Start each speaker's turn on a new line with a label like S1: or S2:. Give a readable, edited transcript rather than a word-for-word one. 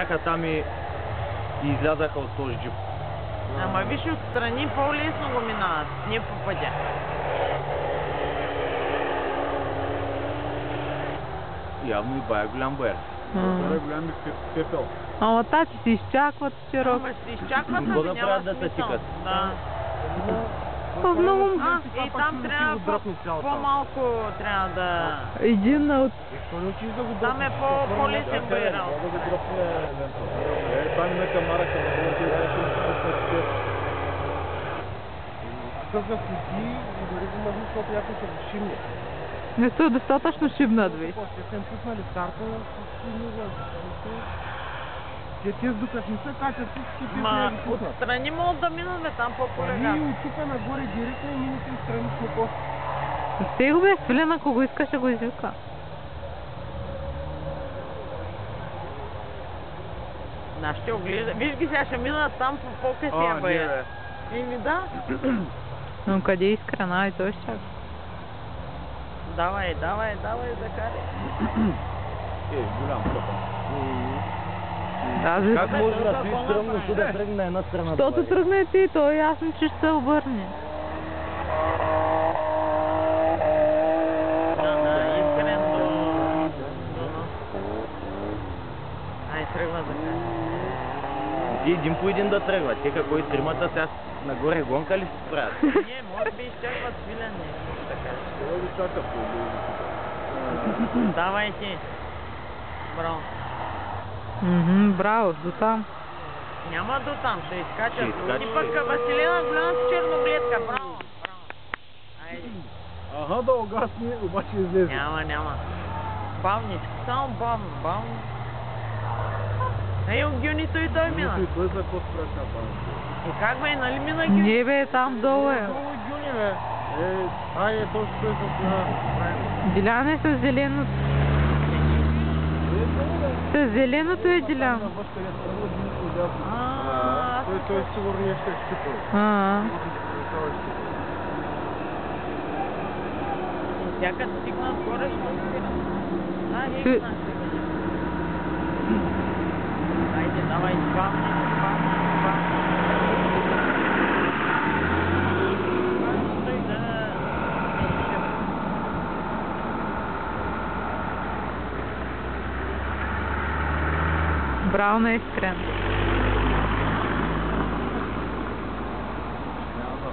S1: Бяха там и излязаха от този джип.
S2: Ама виж, отстрани по-лесно го минават, не по пътя.
S1: Явно и бая голям бояр.
S3: Това е голям пепел.
S4: Ама тати се изчакват широко.
S2: Ама ще изчакват,
S1: Какво
S2: ами
S1: да
S2: няма
S1: правят да се
S2: смисъл.
S1: тикат?
S2: Да.
S4: Много...
S2: И там трябва по-малко трябва да...
S4: Един от...
S2: Там е по-лесен байрал.
S3: Това не е камара, късна си и дори го мъжи, защото някой се шимне.
S4: Не са достатъчно шибнат, виж.
S3: Те са им пуснали карта, те докато не са качат всички,
S2: Ма, отстрани могат да минат, там по-полегат.
S3: И оттук нагоре директно и минете и страни с мокос.
S4: Те го бе, Свилен, ако го искаш, ще го извика.
S2: Ще оглежда. Виж ги сега, ще минат там по по-късия байрал. Еми да.
S4: Но къде е Искрена? И той ще чака.
S2: Давай, закарай.
S1: Голям къпа.
S4: Даже...
S1: Как може да си стръмно да тръгне на една страна?
S4: Щото тръгне ти, то е ясно, че ще се обърне.
S2: Искрен до... Ай, тръгва закарай.
S1: Един по един да тръгва. Те какво и тримата сега нагоре гонка ли се правят?
S2: Не, може би изчакват Свилен нещо така. Давай ти. Браво.
S4: Браво, до там.
S2: Няма до там, ще изкачат.
S1: Ще изкачат.
S2: И пък Василина голяма с черногледка. Браво. Айде.
S3: Ага, да огасне, обаче излезе.
S2: Няма. Бавничко, само бавно. Ей, Гюнито и той мина.
S3: И той за какво спряха бавно.
S2: И как бе, нали мина Гюни?
S4: Не бе, там долу е.
S3: Долу и Гюни, бе. Айде, точно той с
S4: Делян е с зеленото. С зеленото е Делян.
S3: Той сигурно нещо е щипал.
S2: Всяка стигнат горе, ще спира. Айде, давай, бавно.
S4: Браво на Искрен.
S3: Няма да